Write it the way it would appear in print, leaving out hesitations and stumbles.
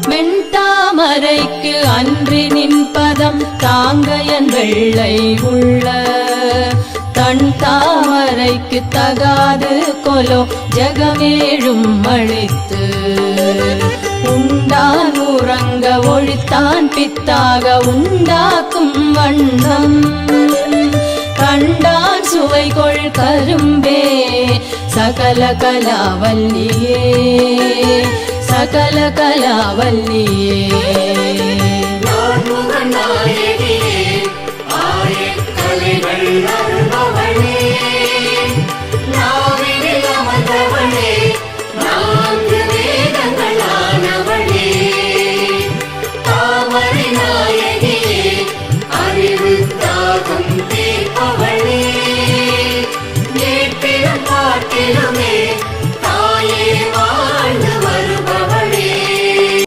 மென்தாமரைக்கு அன்றி நின் பதம் தாங்கையன் வெள்ளை உள்ள தன் தாமரைக்கு தகாது கொலோ ஜகமேழும் அழித்து உண்டான் உறங்க ஒழித்தான் பித்தாக உண்டாக்கும் வண்ணம் கண்டான் சுவை கொள் கரும்பே சகல கலாவல்லியே சகல கலாவல்லியே